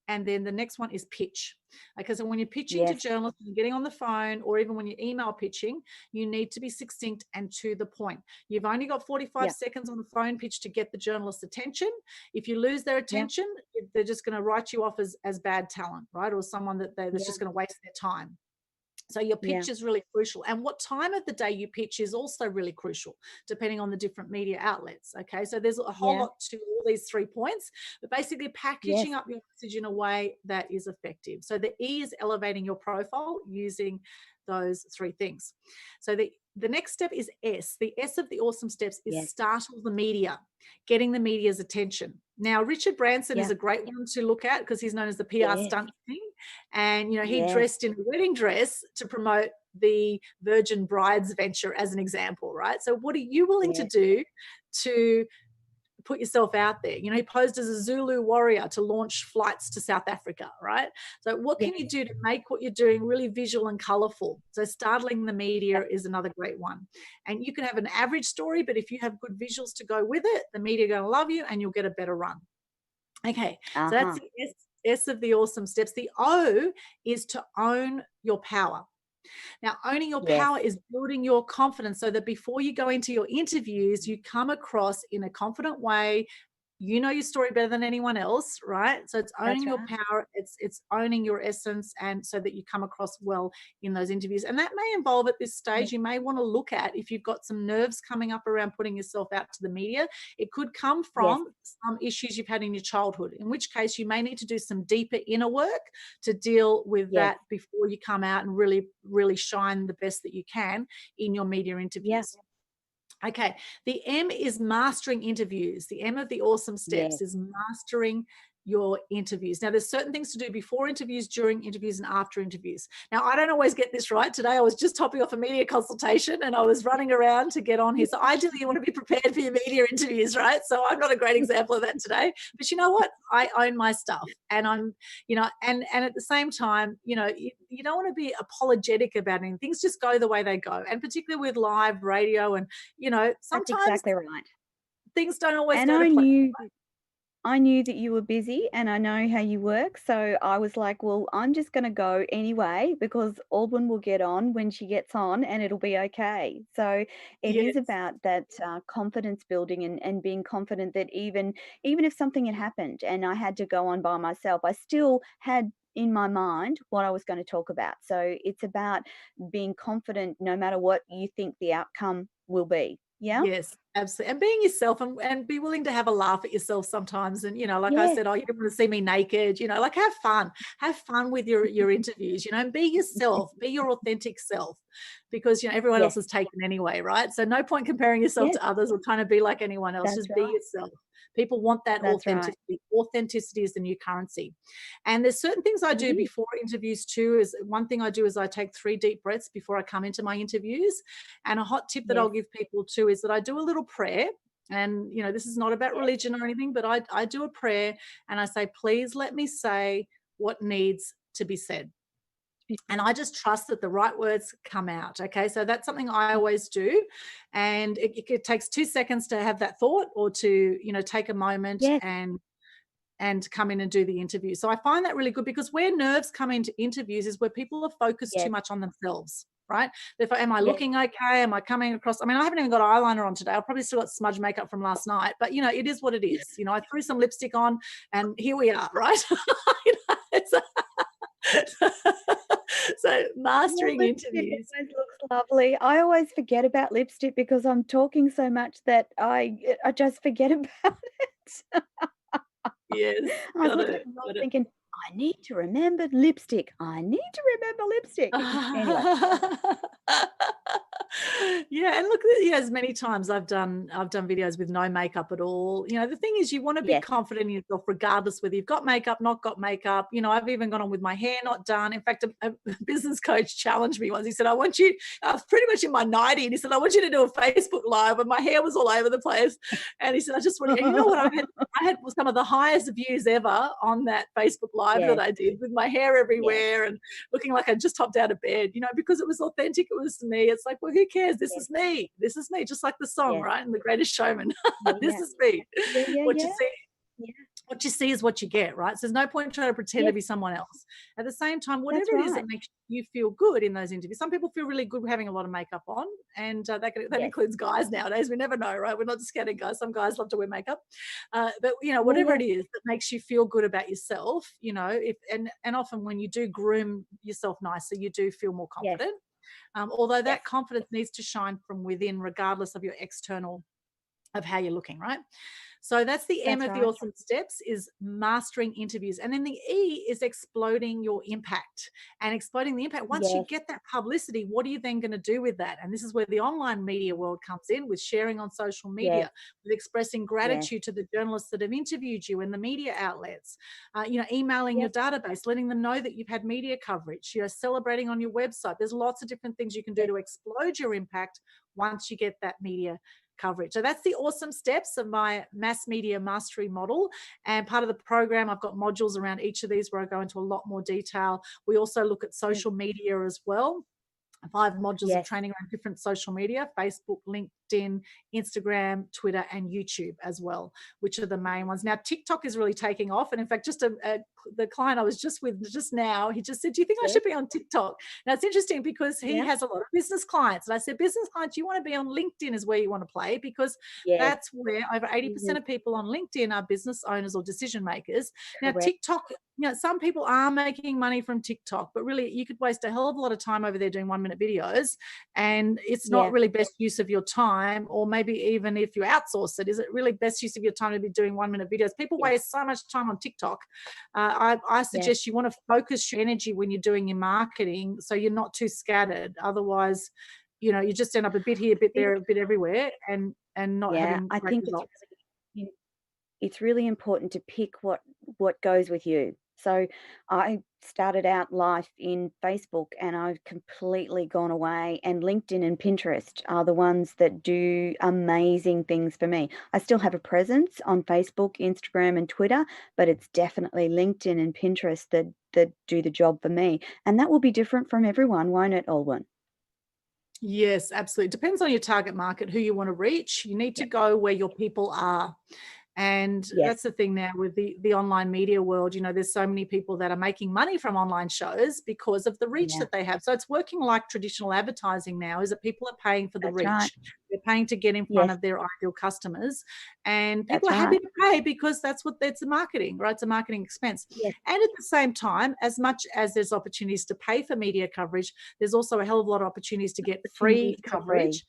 and then the next one is pitch. Okay, so when you're pitching to Yes. journalists, you're getting on the phone, or even when you're email pitching, you need to be succinct and to the point. You've only got 45 Yeah. seconds on the phone pitch to get the journalist's attention. If you lose their Yeah. attention, they're just going to write you off as bad talent, right? Or someone that's Yeah. just going to waste their time. So your Yeah. pitch is really crucial. And what time of the day you pitch is also really crucial, depending on the different media outlets. Okay. So there's a whole Yeah. lot to all these 3 points, but basically Yes. packaging up your message in a way that is effective. So the E is elevating your profile using those 3 things. So the next step is S. The S of the awesome steps is Yes. startle the media, getting the media's attention. Now, Richard Branson is Yeah. a great one to look at because he's known as the PR Yes. stunt king. And, he Yes. dressed in a wedding dress to promote the Virgin Brides venture as an example, right? So what are you willing to Yes. do to put yourself out there. You know, he posed as a Zulu warrior to launch flights to South Africa, right? So what Yeah. can you do to make what you're doing really visual and colorful? So startling the media is another great one. And you can have an average story, but if you have good visuals to go with it, the media are going to love you and you'll get a better run. Okay, so that's Uh-huh. the S of the awesome steps. The O is to own your power. Now, owning your Yes. power is building your confidence so that before you go into your interviews, you come across in a confident way. You know your story better than anyone else, right? So it's That's owning your right. power, it's owning your essence, and so that you come across well in those interviews. And that may involve at this Yeah. stage, you may want to look at if you've got some nerves coming up around putting yourself out to the media. It could come Yes. from some issues you've had in your childhood, in which case you may need to do some deeper inner work to deal with Yes. that before you come out and really, really shine the best that you can in your media Yeah. interviews. Okay, the M is mastering interviews. The M of the awesome steps Yes. is mastering your interviews. Now, there's certain things to do before interviews, during interviews, and after interviews. Now, I don't always get this right. Today, I was just topping off a media consultation and I was running around to get on here. So, ideally, you want to be prepared for your media interviews, right? So, I'm not a great example of that today. But you know what? I own my stuff, and I'm, you know, and at the same time, you know, you don't want to be apologetic about anything. Things just go the way they go, and particularly with live radio and you know, That's sometimes exactly right. things don't always And go to plan. I knew that you were busy and I know how you work. So I was like, well, I'm just going to go anyway because Aldwyn will get on when she gets on and it'll be okay. So it is Yes, about that confidence building and being confident that even if something had happened and I had to go on by myself, I still had in my mind what I was going to talk about. So it's about being confident no matter what you think the outcome will be. Yeah? yes, absolutely. And being yourself and be willing to have a laugh at yourself sometimes. And, you know, like I Yes. said, oh, you don't want to see me naked, you know, like have fun with your interviews, you know, and be yourself, be your authentic self because, you know, everyone else Yes. is taken anyway, right? So no point comparing yourself Yes. to others or trying to be like anyone else. That's Just be right. yourself. People want that That's right. authenticity. Authenticity is the new currency. And there's certain things I It do is. before interviews too. Is one thing I do is I take 3 deep breaths before I come into my interviews. And a hot tip that I'll Yes. give people too is that I do a little prayer. And, you know, this is not about Yes. religion or anything, but I do a prayer and I say, please let me say what needs to be said. And I just trust that the right words come out. Okay. So that's something I always do. And it takes 2 seconds to have that thought or to, you know, take a moment Yes. and come in and do the interview. So I find that really good because where nerves come into interviews is where people are focused too Yes. much on themselves, right? If am I Yes. looking okay? Am I coming across? I mean, I haven't even got eyeliner on today. I've probably still got smudge makeup from last night, but you know, it is what it is. You know, I threw some lipstick on and here we are, right? You know, so Your mastering lipstick interviews. always looks lovely. I always forget about lipstick because I'm talking so much that I just forget about it. Yes, I was got looking it, at the roll got it. thinking, "I need to remember lipstick. I need to remember lipstick." Anyway, Yeah, and look, yeah, as many times I've done videos with no makeup at all. You know, the thing is you want to be yes, confident in yourself regardless whether you've got makeup, not got makeup. You know, I've even gone on with my hair not done. In fact, a business coach challenged me once. He said, I want you, I was pretty much in my 90, and he said, I want you to do a Facebook Live, and my hair was all over the place. And he said, I just want to, and you know what, I had some of the highest views ever on that Facebook Live that yes, I did with my hair yes, everywhere and looking like I just hopped out of bed, you know, because it was authentic. It was me. It's like, well, who cares? This yes, is me. This is me. Just like the song, yes. right? And The Greatest Showman. Yeah, This yeah. is me. Yeah, yeah, What you yeah. see, Yeah. what you see is what you get, right? So there's no point trying to pretend to Yes, be someone else. At the same time, that's whatever it is that right. makes you feel good in those interviews. Some people feel really good having a lot of makeup on, and that Yes. includes guys nowadays. We never know, right? We're not discounting guys. Some guys love to wear makeup, but you know, Yeah, whatever yeah. it is that makes you feel good about yourself, you know, if and often when you do groom yourself nicer, you do feel more Yes, confident. Although yes. that confidence needs to shine from within, regardless of your external of how you're looking, right? So that's the M That's of the right. awesome steps is mastering interviews. And then the E is exploding your impact and exploding the impact. Once you Yes, get that publicity, what are you then going to do with that? And this is where the online media world comes in with sharing on social yes, media, with expressing yes, gratitude to the journalists that have interviewed you and the media outlets, you know, emailing your yes, database, letting them know that you've had media coverage, you know, celebrating on your website. There's lots of different things you can do yes. to explode your impact once you get that media coverage. So that's the awesome steps of my mass media mastery model. And part of the program, I've got modules around each of these where I go into a lot more detail. We also look at social media as well. 5 modules of Yes. training around different social media: Facebook, LinkedIn, Instagram, Twitter, and YouTube as well, which are the main ones. Now, TikTok is really taking off. And in fact, just the client I was just with just now, he just said, do you think I Yes. should be on TikTok? Now, it's interesting because he Yeah. has a lot of business clients. And I said, business clients, you want to be on LinkedIn is where you want to play, because Yes. that's where over 80% of people on LinkedIn are business owners or decision makers. Now, Correct. TikTok, some people are making money from TikTok, but really you could waste a hell of a lot of time over there doing 1-minute videos, and it's not really best use of your time. Or maybe even if you outsource it, is it really best use of your time to be doing 1-minute videos? People waste so much time on TikTok. I suggest you want to focus your energy when you're doing your marketing, so you're not too scattered. Otherwise, you just end up a bit here, a bit there, a bit everywhere, and not having I great think results. it's really important to pick what goes with you. So I started out life in Facebook, and I've completely gone away, and LinkedIn and Pinterest are the ones that do amazing things for me. I still have a presence on Facebook, Instagram, and Twitter, but it's definitely LinkedIn and Pinterest that do the job for me. And that will be different from everyone, won't it, Aldwyn? Yes, absolutely. Depends on your target market, who you want to reach. You need to go where your people are. And Yes. that's the thing now with the online media world. There's so many people that are making money from online shows because of the reach that they have. So it's working like traditional advertising now, is that people are paying for the That's right. reach. They're paying to get in front Yes, of their ideal customers, and people that's are happy right. to pay because it's a marketing, right? It's a marketing expense. Yes. And at the same time, as much as there's opportunities to pay for media coverage, there's also a hell of a lot of opportunities to get free Opportunities for free. coverage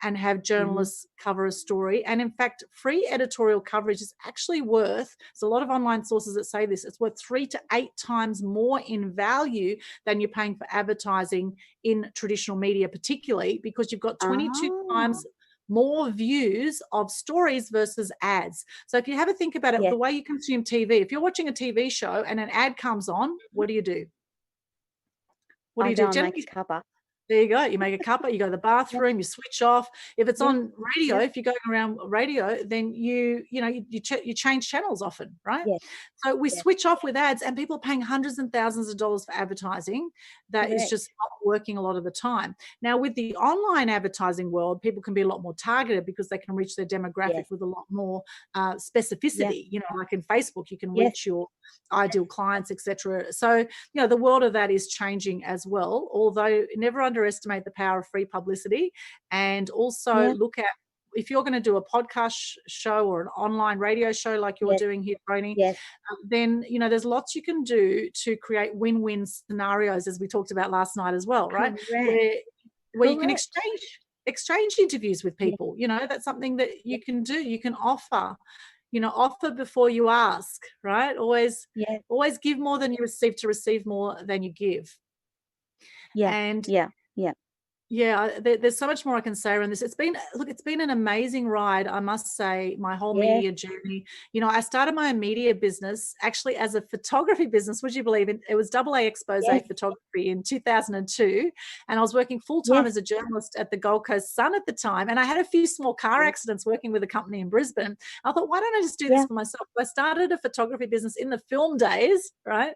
and have Mhm. journalists cover a story. And in fact, free editorial coverage is actually worth, there's a lot of online sources that say this, it's worth 3 to 8 times more in value than you're paying for advertising in traditional media, particularly because you've got 22 Oh, times more views of stories versus ads. So if you have a think about it, yes. the way you consume TV, if you're watching a TV show and an ad comes on, what do you do? What do I you do? go and make a Generally, cuppa. there you go. You make a cuppa, you go to the Yep, bathroom, you switch off. If it's yep, on radio, yep, if you're going around radio, then you change channels often, right? yes, So we yes, switch off with ads, and people are paying hundreds and thousands of dollars for advertising that is correct. just not working a lot of the time. Now, with the online advertising world, people can be a lot more targeted because they can reach their demographic Yes, with a lot more yeah, specificity. Like in Facebook, you can yes, reach your ideal clients, etc. So the world of that is changing as well, although never underestimate the power of free publicity. And also yeah, look at, if you're going to do a podcast show or an online radio show like you're yes, doing here, Toni, yes, then there's lots you can do to create win-win scenarios, as we talked about last night as well, right? correct, Where you can correct. exchange interviews with Yeah, people. That's something that yeah, you can do. You can offer before you ask, right? yeah, Always give more than you receive to receive more than you give. yeah, And yeah, yeah, yeah, there's so much more I can say around this. It's been an amazing ride, I must say, my whole yes, media journey. I started my media business actually as a photography business. Would you believe it? It was AA expose yes, photography in 2002. And I was working full time yes, as a journalist at the Gold Coast Sun at the time. And I had a few small car yes, accidents working with a company in Brisbane. I thought, why don't I just do this yeah, for myself? I started a photography business in the film days, right?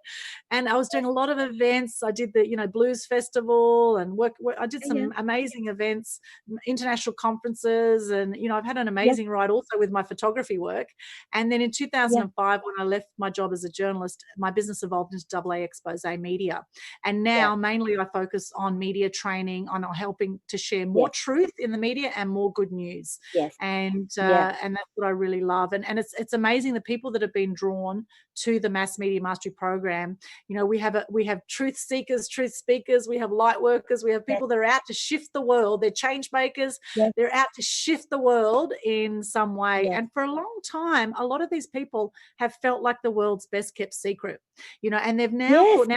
And I was doing yes, a lot of events. I did the, blues festival and I did yeah, some amazing events, international conferences. And, I've had an yeah, amazing ride also with my photography work. And then in yeah, 2005, when I left my job as a journalist, my business evolved into AA Expose Media. And yeah, now mainly I focus on media training, on helping to share more yes, truth in the media and more good news. yes, And yeah, that's what I really love. And it's amazing the people that have been drawn to the Mass Media Mastery program. We have truth seekers, truth speakers, we have light workers, we have yes, people that are out to shift the world. They're change makers. yes, They're out to shift the world in some way. yes, And for a long time, a lot of these people have felt like the world's best kept secret. And they've now yes, thought,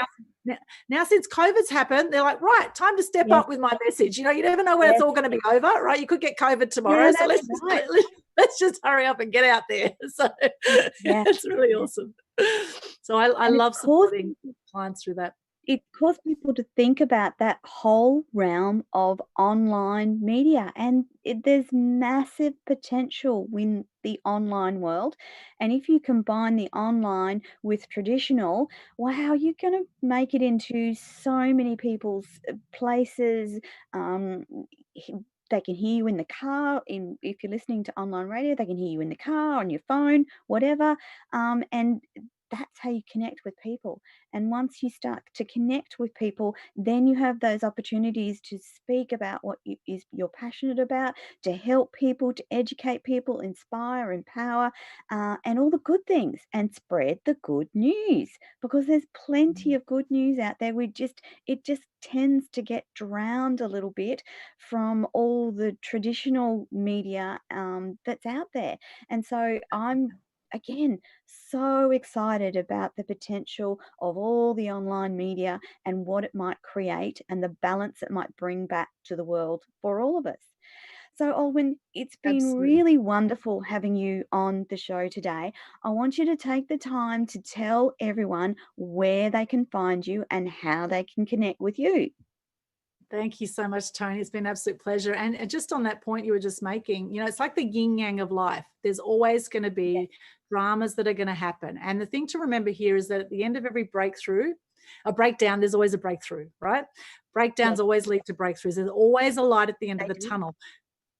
now since COVID's happened, they're like, right, time to step yes, up with my message. You never know when it's yes, all going to be over, right? You could get COVID yeah, tomorrow, so that's let's just right. let's just hurry up and get out there. So Yeah, it's really yeah, awesome. So I and it's love caused supporting clients through that. it caused people to think about that whole realm of online media, and there's massive potential in the online world. And if you combine the online with traditional, wow, you're going to make it into so many people's places. Um, he- they can hear you in the car. If you're listening to online radio, they can hear you in the car, on your phone, whatever. And that's how you connect with people. And once you start to connect with people, then you have those opportunities to speak about what you're passionate about, to help people, to educate people, inspire, empower, and all the good things, and spread the good news, because there's plenty of good news out there. It just tends to get drowned a little bit from all the traditional media that's out there. And so I'm, again, so excited about the potential of all the online media and what it might create and the balance it might bring back to the world for all of us. So, Alwyn, it's been Absolutely. really wonderful having you on the show today. I want you to take the time to tell everyone where they can find you and how they can connect with you. Thank you so much, Toni. It's been an absolute pleasure. And just on that point you were just making, it's like the yin yang of life. There's always going to Yes, be dramas that are going to happen. And the thing to remember here is that at the end of every breakthrough, a breakdown, there's always a breakthrough, right? Breakdowns yes, always lead to breakthroughs. There's always a light at the end of they the do. tunnel.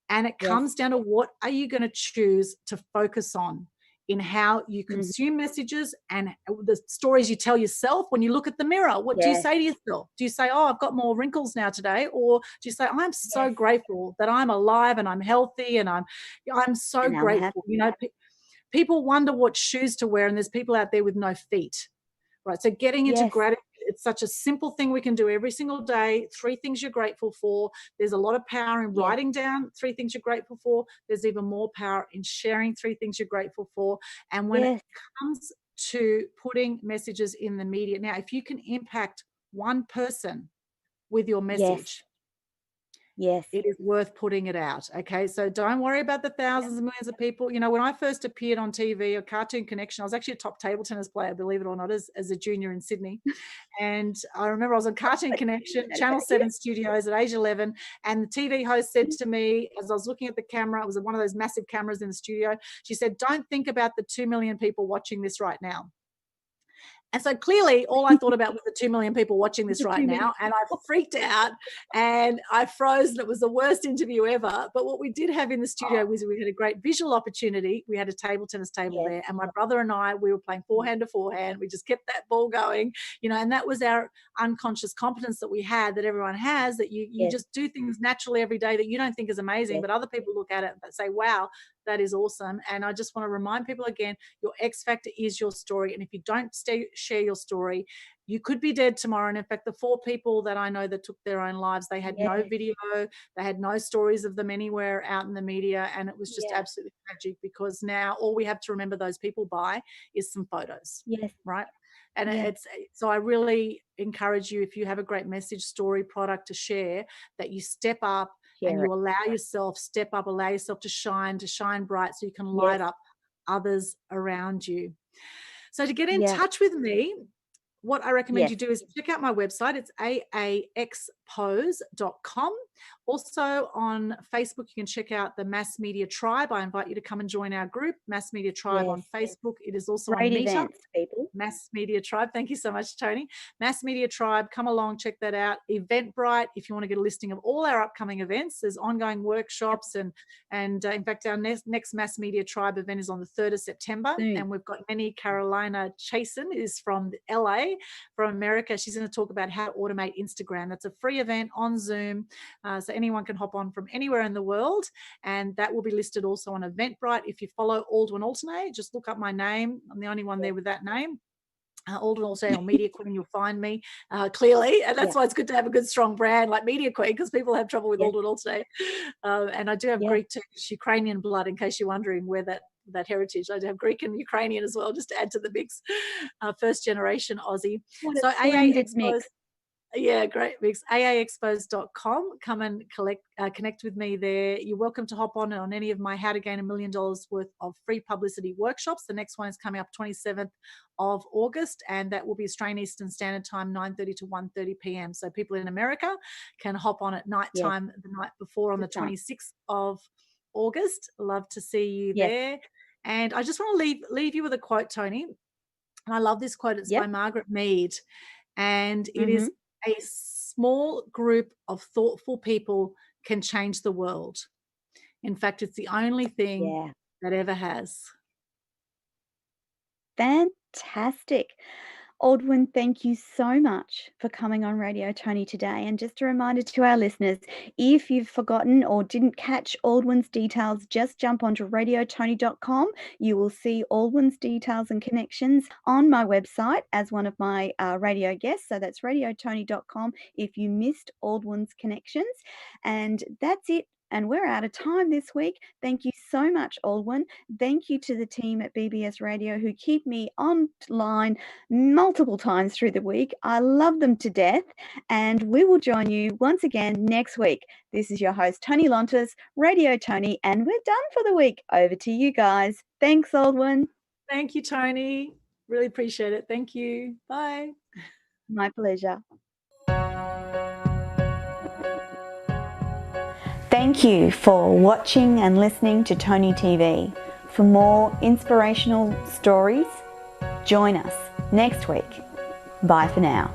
And it Yes. comes down to, what are you going to choose to focus on in how you Mhm. consume messages and the stories you tell yourself when you look at the mirror? What do you Yes, say to yourself? Do you say, oh, I've got more wrinkles now today? Or do you say, I'm so yes. grateful that I'm alive and I'm healthy and I'm so And I'm grateful. happy. People wonder what shoes to wear, and there's people out there with no feet. Right. So getting into Yes, gratitude, it's such a simple thing we can do every single day. 3 things you're grateful for. There's a lot of power in yes, writing down 3 things you're grateful for. There's even more power in sharing 3 things you're grateful for. And when it yes, comes to putting messages in the media, now, if you can impact one person with your yes, message, yes. it is worth putting it out. Okay. So don't worry about the thousands and millions of people. When I first appeared on TV or Cartoon Connection, I was actually a top table tennis player, believe it or not, as a junior in Sydney. And I remember I was on Cartoon Connection, That Channel about you? 7 studios at age 11. And the TV host said to me, as I was looking at the camera, it was one of those massive cameras in the studio. She said, don't think about the 2 million people watching this right now. And so clearly, all I thought about was the 2 million people watching this The right 2 million now. And I people. freaked out and I froze, and it was the worst interview ever. But what we did have in the studio Oh, was we had a great visual opportunity. We had a table tennis table yes. there, and my brother and I, we were playing forehand to forehand. We just kept that ball going, and that was our unconscious competence that we had, that everyone has, that you Yes, just do things naturally every day that you don't think is amazing, yes, but other people look at it and say, wow, that is awesome. And I just want to remind people again, your X factor is your story. And if you don't share your story, you could be dead tomorrow. And in fact, the 4 people that I know that took their own lives, they had no yes, video, they had no stories of them anywhere out in the media. And it was just yeah, absolutely tragic, because now all we have to remember those people by is some photos, yes, right? And yeah. it's so I really encourage you, if you have a great message, story, product to share, that you step up and Share you it. allow yourself to shine bright, so you can Yes, light up others around you. So to get in yeah, touch with me, what I recommend yes, you do is check out my website. It's aaxpose.com. Also on Facebook, you can check out the Mass Media Tribe. I invite you to come and join our group, Mass Media Tribe yes. on Facebook. It is also on Great Meetup. events, people. Mass Media Tribe. Thank you so much, Toni. Mass Media Tribe, come along, check that out. Eventbrite, if you want to get a listing of all our upcoming events, there's ongoing Yep, workshops, and in fact, our next Mass Media Tribe event is on the 3rd of September, soon. and we've got Carolina Chasen is from LA, from America. She's going to talk about how to automate Instagram. That's a free event on Zoom, so anyone can hop on from anywhere in the world, and that will be listed also on Eventbrite. If you follow Aldwyn Altuney, just look up my name. I'm the only one Yes, there with that name. Aldwyn Altuney or Media Queen, you'll find me clearly. And that's yeah, why it's good to have a good, strong brand like Media Queen, because people have trouble with yes, Aldwyn Altuney. And I do have yeah. Greek, Turkish, Ukrainian blood, in case you're wondering where that heritage. I do have Greek and Ukrainian as well, just to add to the mix. First generation Aussie. What a So AA splendid Expos, mix. Yeah, great mix. aaexposed.com. Come and connect with me there. You're welcome to hop on any of my How to Gain $1 Million worth of free publicity workshops. The next one is coming up 27th of August, and that will be Australian Eastern Standard Time, 9:30 to 1:30 p.m. So people in America can hop on at night Yes, time the night before on the good time. 26th of August. Love to see you Yes. there. And I just want to leave you with a quote, Toni. And I love this quote. It's by Yep. Margaret Mead. And it Mm-hmm. is, a small group of thoughtful people can change the world. In fact, it's the only thing Yeah. that ever has. Fantastic. Aldwyn, thank you so much for coming on Radio Tony today. And just a reminder to our listeners, if you've forgotten or didn't catch Aldwyn's details, just jump onto radiotony.com. You will see Aldwyn's details and connections on my website as one of my radio guests. So that's radiotony.com if you missed Aldwyn's connections. And that's it. And we're out of time this week. Thank you so much, Aldwyn. Thank you to the team at BBS Radio who keep me online multiple times through the week. I love them to death. And we will join you once again next week. This is your host, Toni Lontis, Radio Tony, and we're done for the week. Over to you guys. Thanks, Aldwyn. Thank you, Toni. Really appreciate it. Thank you. Bye. My pleasure. Thank you for watching and listening to Toni TV. For more inspirational stories, join us next week. Bye for now.